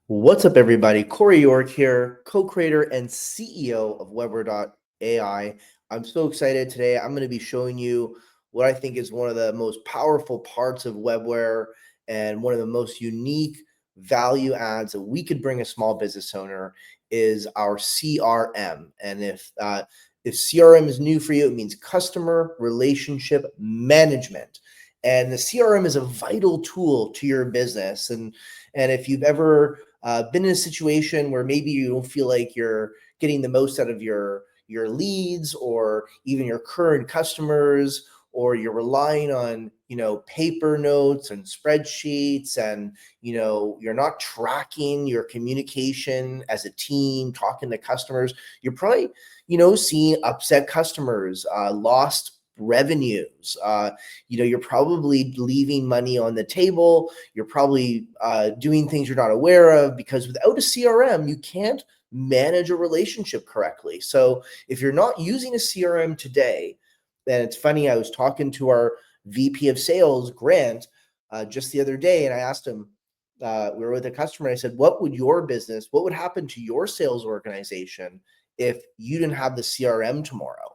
What's up, everybody? Corey York here, co-creator and CEO of Webware.ai. I'm so excited today. I'm going to be showing you what I think is one of the most powerful parts of Webware and one of the most unique value adds that we could bring a small business owner is our CRM. And if CRM is new for you, it means customer relationship management. And the CRM is a vital tool to your business. And if you've ever been in a situation where maybe you don't feel like you're getting the most out of your leads or even your current customers, or you're relying on paper notes and spreadsheets, and you're not tracking your communication as a team, talking to customers, you're probably seeing upset customers, lost revenues. You're probably leaving money on the table. You're probably doing things you're not aware of, because without a CRM, you can't manage a relationship correctly. So if you're not using a CRM today, then it's funny. I was talking to our VP of sales, Grant, just the other day, and I asked him, we were with a customer, and I said, what would happen to your sales organization if you didn't have the CRM tomorrow?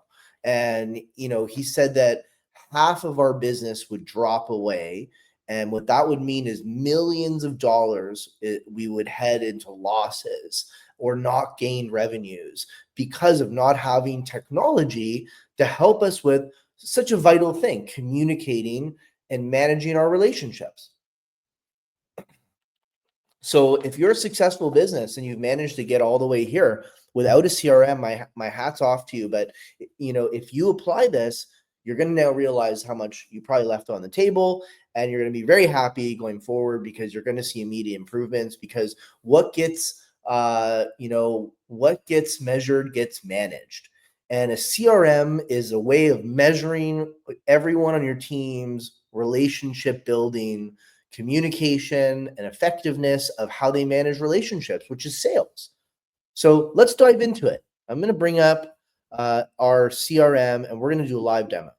And he said that half of our business would drop away, and what that would mean is millions of dollars we would head into losses or not gain revenues because of not having technology to help us with such a vital thing, communicating and managing our relationships. So if you're a successful business and you've managed to get all the way here without a CRM, my hat's off to you. But if you apply this, you're going to now realize how much you probably left on the table, and you're going to be very happy going forward because you're going to see immediate improvements. Because what gets measured gets managed, and a CRM is a way of measuring everyone on your team's relationship building, communication, and effectiveness of how they manage relationships, which is sales. So let's dive into it. I'm going to bring up our CRM, and we're going to do a live demo.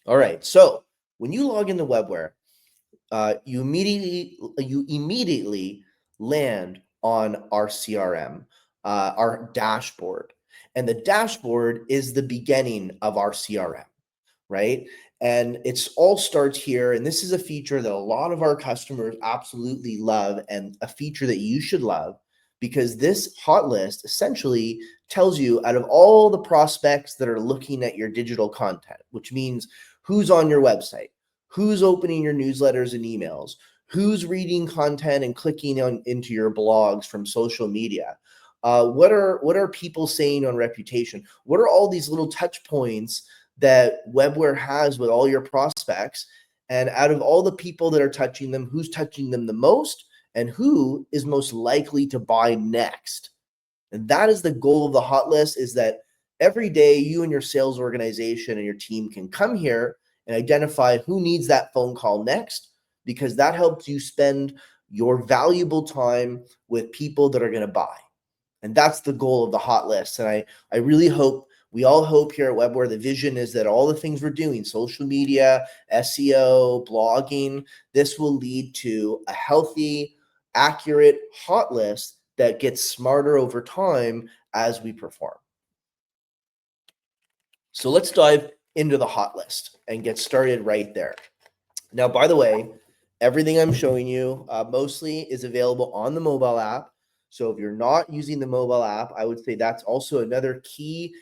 All right. So when you log into Webware, you immediately land on our CRM, our dashboard, and the dashboard is the beginning of our CRM. Right? And it's all starts here. And this is a feature that a lot of our customers absolutely love, and a feature that you should love, because this hot list essentially tells you out of all the prospects that are looking at your digital content, which means who's on your website, who's opening your newsletters and emails, who's reading content and clicking into your blogs from social media. What are people saying on reputation? What are all these little touch points that Webware has with all your prospects? And out of all the people that are touching them, who's touching them the most, and who is most likely to buy next? And that is the goal of the hot list, is that every day you and your sales organization and your team can come here and identify who needs that phone call next, because that helps you spend your valuable time with people that are going to buy. And that's the goal of the hot list. And I really hope, we all hope here at Webware, the vision is that all the things we're doing, social media, SEO, blogging, this will lead to a healthy, accurate hot list that gets smarter over time as we perform. So let's dive into the hot list and get started right there. Now, by the way, everything I'm showing you mostly is available on the mobile app. So if you're not using the mobile app, I would say that's also another key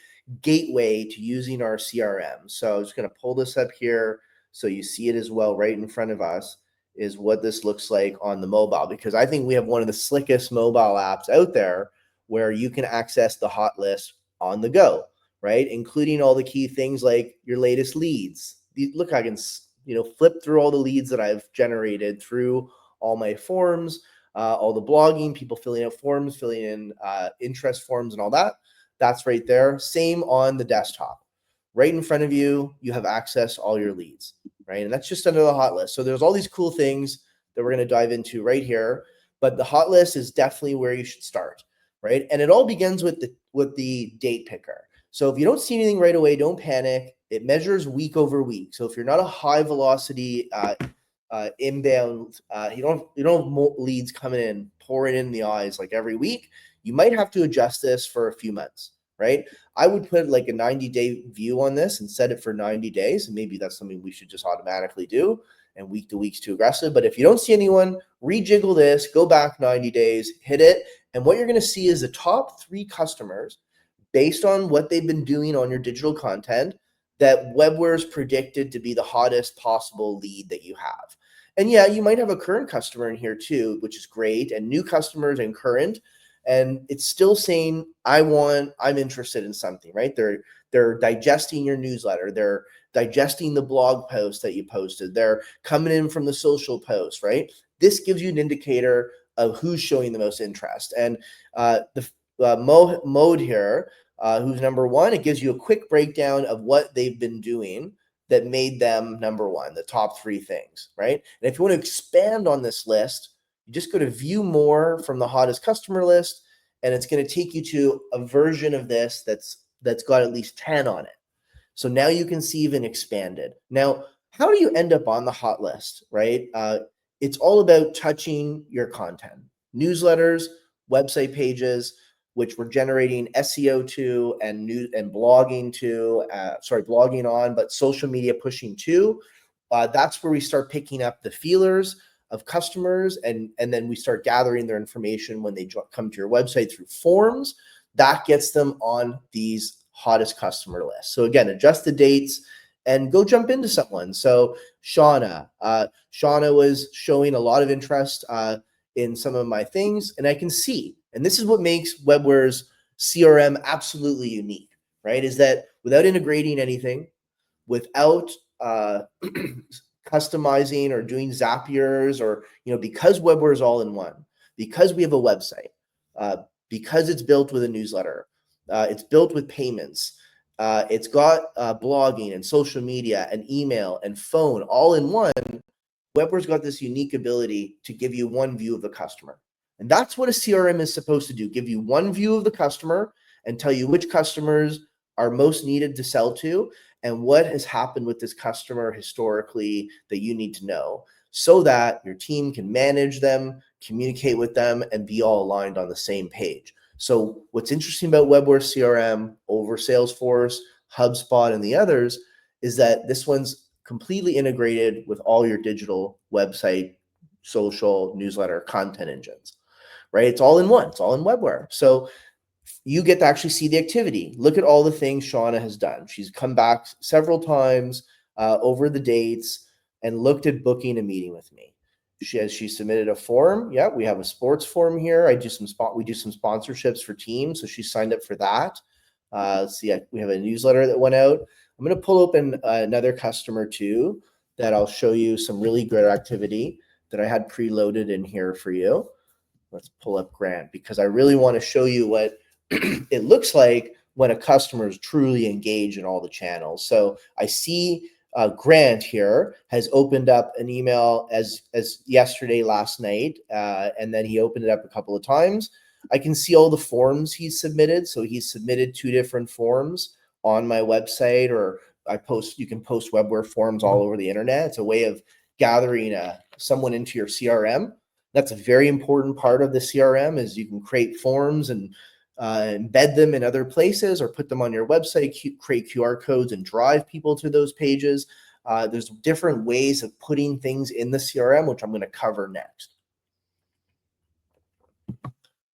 gateway to using our CRM. So I'm just going to pull this up here so you see it as well right in front of us, is what this looks like on the mobile, because I think we have one of the slickest mobile apps out there where you can access the hot list on the go, right? Including all the key things like your latest leads. Look, I can flip through all the leads that I've generated through all my forms, all the blogging, people filling out forms, filling in interest forms and all that. That's right there. Same on the desktop. Right in front of you, you have access to all your leads, right? And that's just under the hot list. So there's all these cool things that we're going to dive into right here. But the hot list is definitely where you should start, right? And it all begins with the date picker. So if you don't see anything right away, don't panic. It measures week over week. So if you're not a high velocity inbound. You don't have leads coming in, pouring in the eyes like every week. You might have to adjust this for a few months, right? I would put like a 90-day view on this and set it for 90 days. And maybe that's something we should just automatically do. And week to week's too aggressive. But if you don't see anyone, rejiggle this, go back 90 days, hit it. And what you're going to see is the top 3 customers based on what they've been doing on your digital content that Webware is predicted to be the hottest possible lead that you have. And yeah, you might have a current customer in here too, which is great, and new customers and current. And it's still saying, I'm interested in something, right? They're digesting your newsletter. They're digesting the blog post that you posted. They're coming in from the social post, right? This gives you an indicator of who's showing the most interest. And the mode here, who's number 1, it gives you a quick breakdown of what they've been doing that made them number 1, the top 3 things, right? And if you want to expand on this list, you just go to view more from the hottest customer list, and it's going to take you to a version of this that's got at least 10 on it. So now you can see even expanded. Now, how do you end up on the hot list, right? It's all about touching your content, newsletters, website pages, which we're generating SEO to and blogging to, blogging on, but social media pushing too. That's where we start picking up the feelers of customers, and then we start gathering their information when they come to your website through forms. That gets them on these hottest customer lists. So again, adjust the dates and go jump into someone. So Shauna was showing a lot of interest in some of my things, and I can see, and this is what makes Webware's CRM absolutely unique, right? Is that without integrating anything, without customizing or doing Zapiers, or because Webware is all in one, because we have a website, because it's built with a newsletter, it's built with payments, it's got blogging and social media and email and phone all in one. Webware's got this unique ability to give you one view of the customer. And that's what a CRM is supposed to do, give you one view of the customer and tell you which customers are most needed to sell to and what has happened with this customer historically that you need to know, so that your team can manage them, communicate with them, and be all aligned on the same page. So what's interesting about Webware CRM over Salesforce, HubSpot, and the others is that this one's completely integrated with all your digital website, social, newsletter, content engines, right? It's all in one. It's all in Webware. So you get to actually see the activity. Look at all the things Shauna has done. She's come back several times over the dates and looked at booking a meeting with me. She submitted a form. Yeah, we have a sports form here. We do some sponsorships for teams, so she signed up for that. Let's see, we have a newsletter that went out. I'm going to pull open another customer too that I'll show you some really good activity that I had preloaded in here for you. Let's pull up Grant, because I really want to show you what it looks like when a customer is truly engaged in all the channels. So I see Grant here has opened up an email as yesterday, last night, and then he opened it up a couple of times. I can see all the forms he's submitted. So he's submitted 2 different forms on my website, or you can post Webware forms all over the internet. It's a way of gathering someone into your CRM. That's a very important part of the CRM, is you can create forms and embed them in other places, or put them on your website, create QR codes and drive people to those pages. There's different ways of putting things in the CRM, which I'm going to cover next.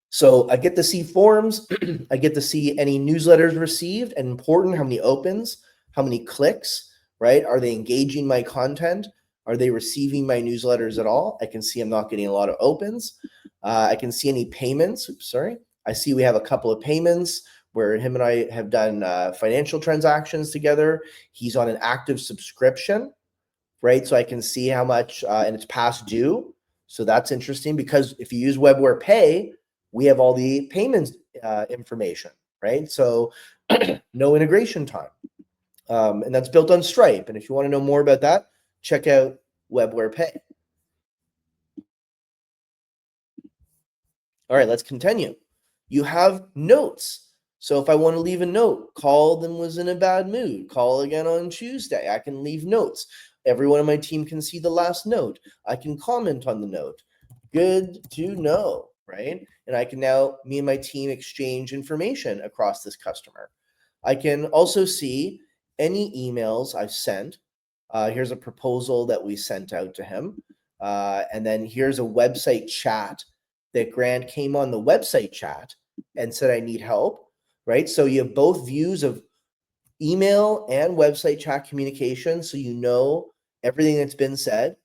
So I get to see forms. I get to see any newsletters received, and important, how many opens, how many clicks, right? Are they engaging my content? Are they receiving my newsletters at all? I can see I'm not getting a lot of opens. I can see any payments. Oops, sorry. I see we have a couple of payments where him and I have done financial transactions together. He's on an active subscription, right? So I can see how much, and it's past due. So that's interesting, because if you use Webware Pay, we have all the payments information, right? So no integration time. And that's built on Stripe. And if you want to know more about that, check out Webware Pay. All right, let's continue. You have notes. So if I want to leave a note, called and was in a bad mood, call again on Tuesday, I can leave notes. Everyone on my team can see the last note. I can comment on the note. Good to know, right? And I can now, me and my team exchange information across this customer. I can also see any emails I've sent. Here's a proposal that we sent out to him. And then here's a website chat that Grant came on the website chat and said, I need help, right? So you have both views of email and website chat communication, so you know everything that's been said.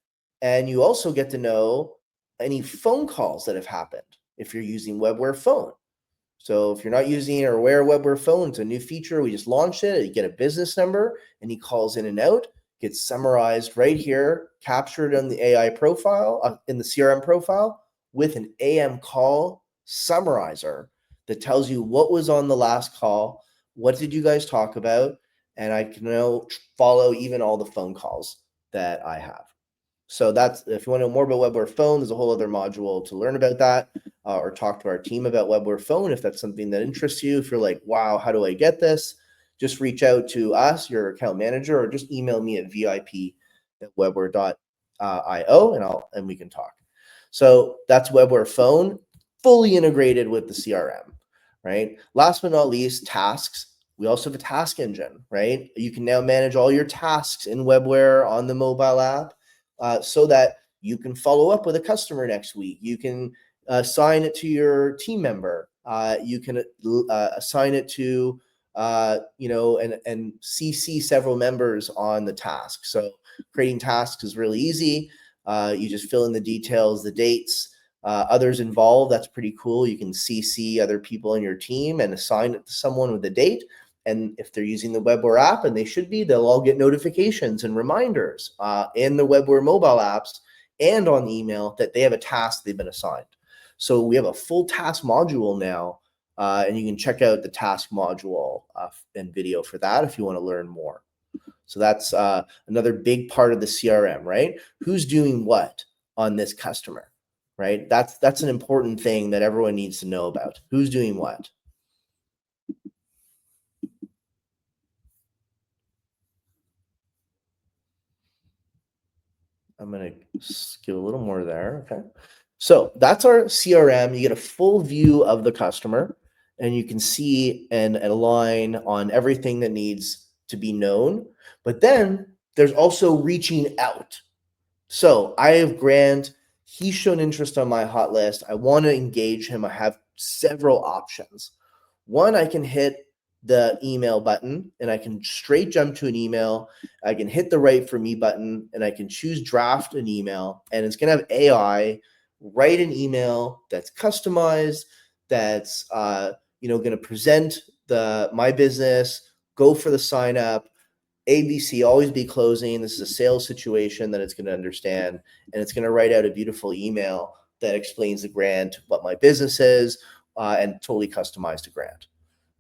And you also get to know any phone calls that have happened if you're using Webware Phone. So if you're not using or aware of Webware Phone, it's a new feature. We just launched it. You get a business number, and he calls in and out, gets summarized right here, captured on the AI profile, in the CRM profile, with an AM call summarizer that tells you what was on the last call, what did you guys talk about, and I can now follow even all the phone calls that I have. So that's, if you want to know more about Webware Phone, there's a whole other module to learn about that, or talk to our team about Webware Phone if that's something that interests you. If you're like, wow, how do I get this? Just reach out to us, your account manager, or just email me at vip@webware.io, and we can talk. So that's Webware Phone, fully integrated with the CRM, right? Last but not least, tasks. We also have a task engine, right? You can now manage all your tasks in Webware on the mobile app, so that you can follow up with a customer next week. You can assign it to your team member. You can assign it to, and CC several members on the task. So creating tasks is really easy. You just fill in the details, the dates, others involved. That's pretty cool. You can CC other people in your team and assign it to someone with a date. And if they're using the Webware app, and they should be, they'll all get notifications and reminders in the Webware mobile apps and on the email that they have a task they've been assigned. So we have a full task module now, and you can check out the task module and video for that if you want to learn more. So that's another big part of the CRM, right? Who's doing what on this customer, right? That's an important thing that everyone needs to know about. Who's doing what? I'm going to give a little more there. Okay. So that's our CRM. You get a full view of the customer, and you can see and align on everything that needs to be known. But then there's also reaching out. So I have Grant. He's shown interest on my hot list. I want to engage him. I have several options. One, I can hit the email button and I can straight jump to an email. I can hit the write for me button and I can choose draft an email, and it's going to have AI write an email that's customized, that's going to present my business, go for the sign up, ABC, always be closing. This is a sales situation that it's going to understand, and it's going to write out a beautiful email that explains the grant, what my business is, and totally customized to grant.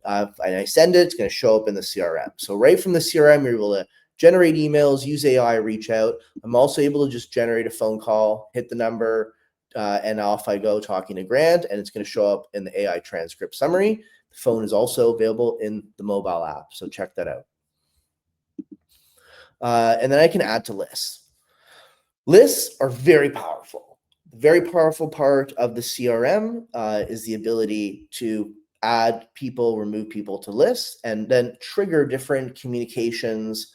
And I send it, it's going to show up in the CRM. So right from the CRM, you're able to generate emails, use AI, reach out. I'm also able to just generate a phone call, hit the number, and off I go talking to Grant, and it's going to show up in the AI transcript summary. The phone is also available in the mobile app, so check that out. And then I can add to lists. Lists are very powerful. The very powerful part of the CRM is the ability to add people, remove people to lists, and then trigger different communications,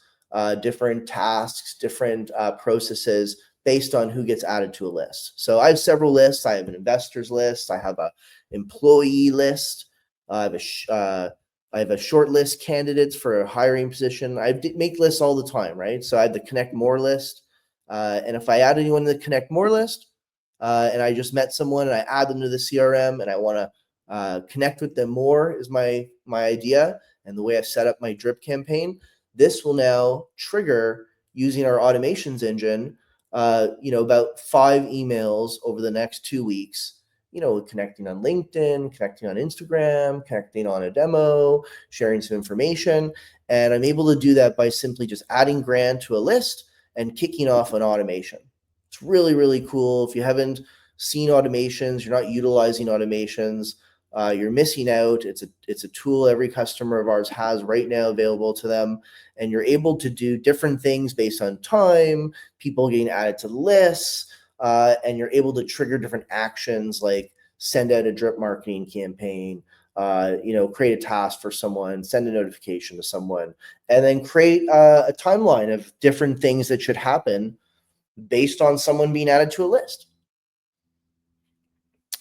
different tasks, different processes based on who gets added to a list. So I have several lists. I have an investors list. I have an employee list. I have a short list candidates for a hiring position. I make lists all the time, right? So I have the Connect More list. And if I add anyone to the Connect More list, and I just met someone and I add them to the CRM and I want to connect with them more, is my idea. And the way I've set up my drip campaign, this will now trigger, using our automations engine, about 5 emails over the next 2 weeks, connecting on LinkedIn, connecting on Instagram, connecting on a demo, sharing some information. And I'm able to do that by simply just adding Grant to a list and kicking off an automation. It's really, really cool. If you haven't seen automations, you're not utilizing automations, you're missing out. It's a tool every customer of ours has right now available to them, and you're able to do different things based on time, people getting added to lists, and you're able to trigger different actions like send out a drip marketing campaign, create a task for someone, send a notification to someone, and then create a timeline of different things that should happen based on someone being added to a list.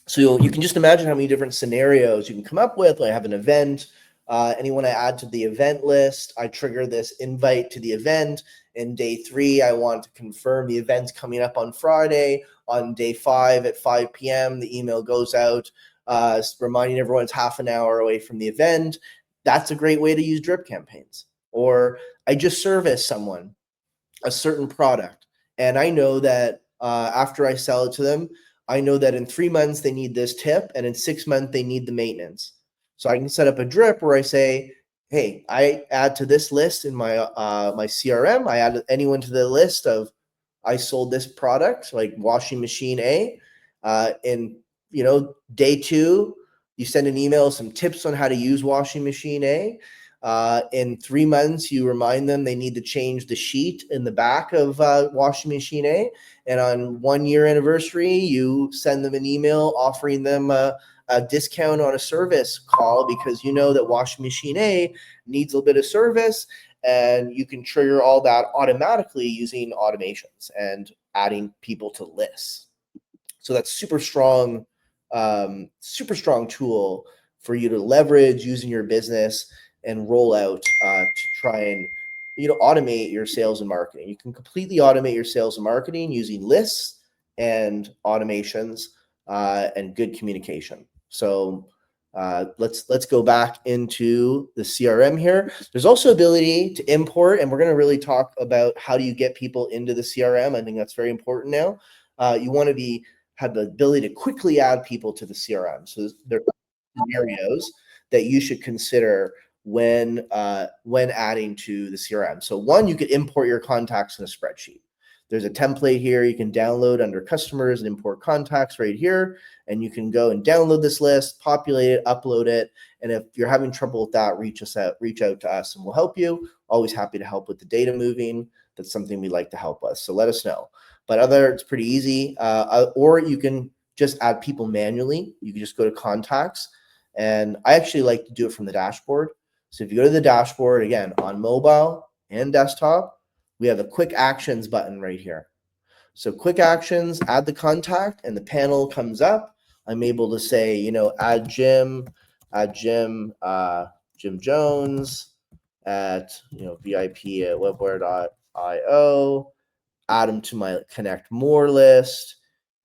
So you can just imagine how many different scenarios you can come up with. I have an event. Anyone I add to the event list, I trigger this invite to the event. In day 3, I want to confirm the event's coming up on Friday. On day 5 at 5 p.m., the email goes out reminding everyone it's half an hour away from the event. That's a great way to use drip campaigns. Or I just service someone a certain product, and I know that after I sell it to them, I know that in 3 months they need this tip, and in 6 months they need the maintenance. So I can set up a drip where I say, hey, I add to this list in my my CRM. I add anyone to the list of I sold this product, like washing machine A. In day 2, you send an email, some tips on how to use washing machine A. In 3 months, you remind them they need to change the sheet in the back of washing machine A. And on 1-year anniversary, you send them an email offering them a discount on a service call because you know that washing machine A needs a little bit of service, and you can trigger all that automatically using automations and adding people to lists. So that's super strong tool for you to leverage using your business and roll out to try and automate your sales and marketing. You can completely automate your sales and marketing using lists and automations and good communication. So let's go back into the CRM here. There's also ability to import, and we're going to really talk about how do you get people into the CRM. I think that's very important now. You want to have the ability to quickly add people to the CRM. So there are scenarios that you should consider when adding to the CRM. So one, you could import your contacts in a spreadsheet. There's a template here you can download under customers and import contacts right here. And you can go and download this list, populate it, upload it. And if you're having trouble with that, reach out to us and we'll help you. Always happy to help with the data moving. That's something we'd like to help with. So let us know. But it's pretty easy. Or you can just add people manually. You can just go to contacts. And I actually like to do it from the dashboard. So if you go to the dashboard, again, on mobile and desktop, we have a quick actions button right here. So quick actions, add the contact, and the panel comes up. I'm able to say, add Jim Jones at, VIP at webware.io, add them to my connect more list,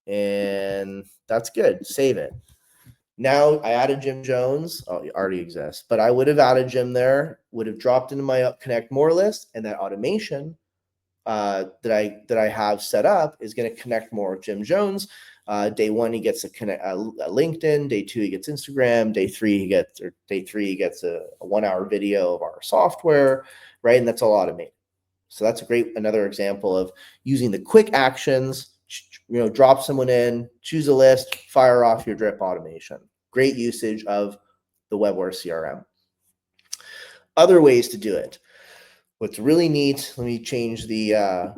and that's good. Save it. Now I added Jim Jones. Oh, he already exists, but I would have added Jim there, would have dropped into my connect more list, and that automation that I have set up is going to connect more with Jim Jones. Day 1, he gets a LinkedIn. Day 2, he gets Instagram. Day 3, he gets a 1-hour video of our software, right? And that's all automated. So that's another example of using the quick actions. Drop someone in, choose a list, fire off your drip automation. Great usage of the Webware CRM. Other ways to do it. What's really neat, let me change the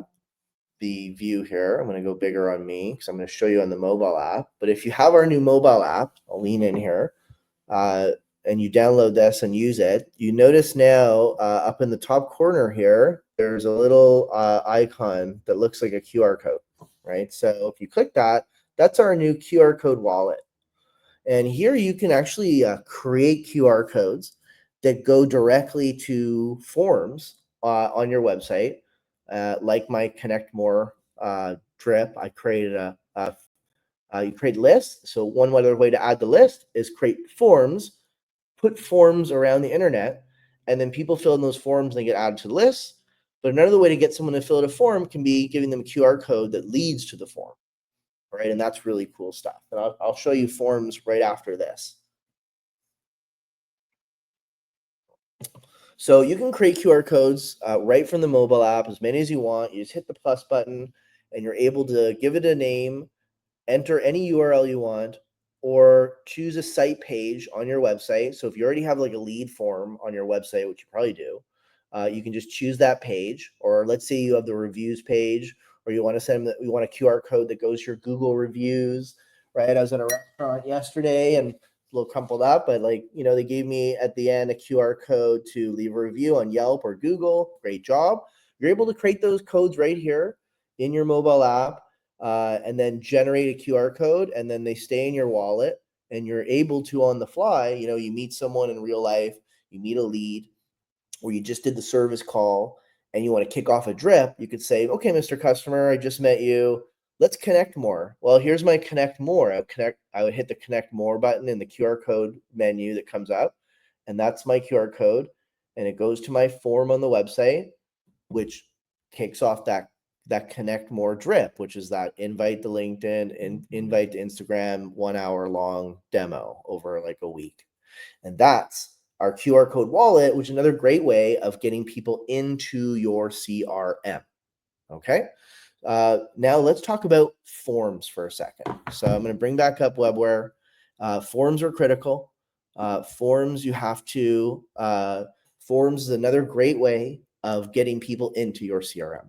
view here. I'm going to go bigger on me because I'm going to show you on the mobile app. But if you have our new mobile app, I'll lean in here, and you download this and use it, you notice now up in the top corner here, there's a little icon that looks like a QR code, right? So if you click that, that's our new QR code wallet. And here you can actually create QR codes that go directly to forms on your website. Like my Connect More drip, I created you create lists. So one other way to add the list is create forms, put forms around the internet, and then people fill in those forms and they get added to the list. But another way to get someone to fill out a form can be giving them a QR code that leads to the form, right? And that's really cool stuff. And I'll show you forms right after this. So you can create QR codes right from the mobile app, as many as you want. You just hit the plus button and you're able to give it a name, enter any URL you want, or choose a site page on your website. So if you already have like a lead form on your website, which you probably do, you can just choose that page. Or let's say you have the reviews page, or you want to send them, you want a QR code that goes to your Google reviews, right? I was at a restaurant yesterday and a little crumpled up, but like, they gave me at the end a QR code to leave a review on Yelp or Google. Great job. You're able to create those codes right here in your mobile app, and then generate a QR code, and then they stay in your wallet, and you're able to, on the fly, you meet someone in real life, you meet a lead, or you just did the service call and you want to kick off a drip, you could say, okay, Mr. Customer, I just met you. Let's connect more. Well, here's my connect more. I would hit the connect more button in the QR code menu that comes up, and that's my QR code. And it goes to my form on the website, which kicks off that connect more drip, which is that invite to LinkedIn and invite to Instagram 1 hour long demo over like a week. And that's our QR code wallet, which is another great way of getting people into your CRM. Okay. Now let's talk about forms for a second. So I'm going to bring back up Webware. Forms are critical. Forms is another great way of getting people into your CRM.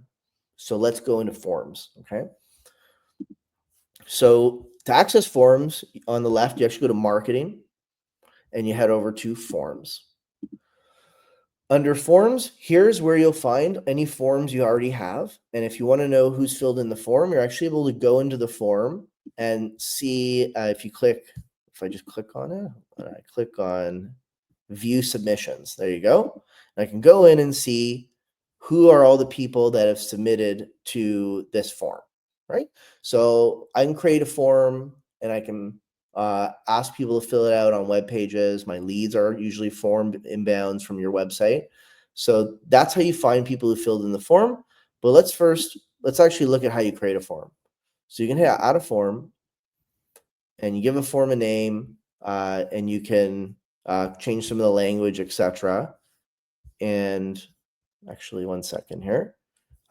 So let's go into forms. Okay. So to access forms on the left, you actually go to marketing and you head over to forms. Under forms, here's where you'll find any forms you already have. And if you want to know who's filled in the form, you're actually able to go into the form and see if I just click on it, and I click on view submissions. There you go. And I can go in and see who are all the people that have submitted to this form, right? So I can create a form and I can ask people to fill it out on web pages. My leads are usually formed inbounds from your website. So that's how you find people who filled in the form. But let's actually look at how you create a form. So you can hit add a form, and you give a form a name, and you can change some of the language, etc. And actually, one second here.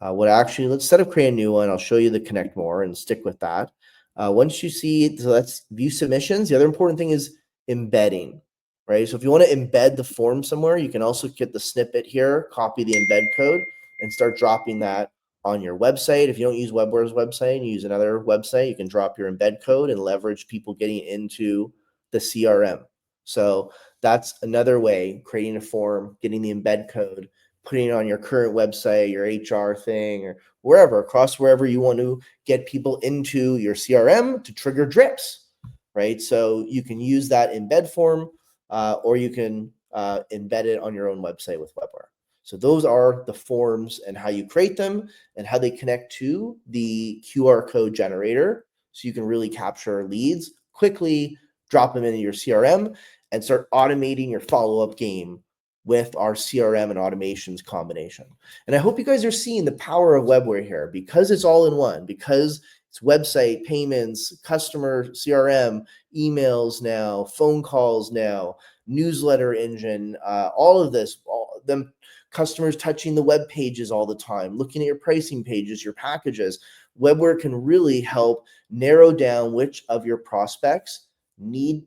Let's set up create a new one. I'll show you the connect more and stick with that. Once you see, so that's view submissions. The other important thing is embedding, right? So if you want to embed the form somewhere, you can also get the snippet here, copy the embed code, and start dropping that on your website. If you don't use Webware's website and you use another website, you can drop your embed code and leverage people getting into the CRM. So that's another way, creating a form, getting the embed code, putting it on your current website, your HR thing, or wherever you want to get people into your CRM to trigger drips, right? So you can use that embed form, or you can embed it on your own website with Webware. So those are the forms and how you create them and how they connect to the QR code generator. So you can really capture leads quickly, drop them into your CRM, and start automating your follow-up game with our CRM and automations combination. And I hope you guys are seeing the power of Webware here, because it's all in one, because it's website, payments, customer CRM, emails now, phone calls now, newsletter engine, all of this, all them customers touching the web pages all the time, looking at your pricing pages, your packages. Webware can really help narrow down which of your prospects that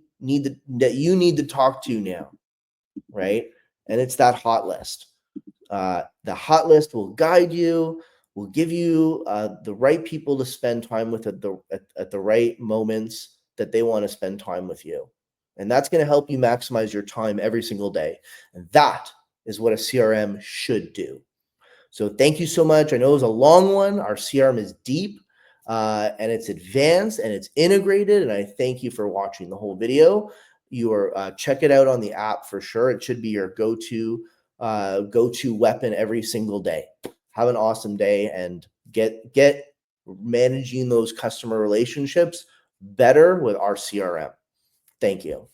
you need to talk to now, right? And it's that hot list. The hot list will guide you, will give you the right people to spend time with at the right moments that they want to spend time with you. And that's going to help you maximize your time every single day. And that is what a CRM should do. So thank you so much. I know it was a long one. Our CRM is deep, and it's advanced and it's integrated. And I thank you for watching the whole video. You are check it out on the app for sure. It should be your go-to weapon every single day. Have an awesome day and get managing those customer relationships better with our CRM. Thank you.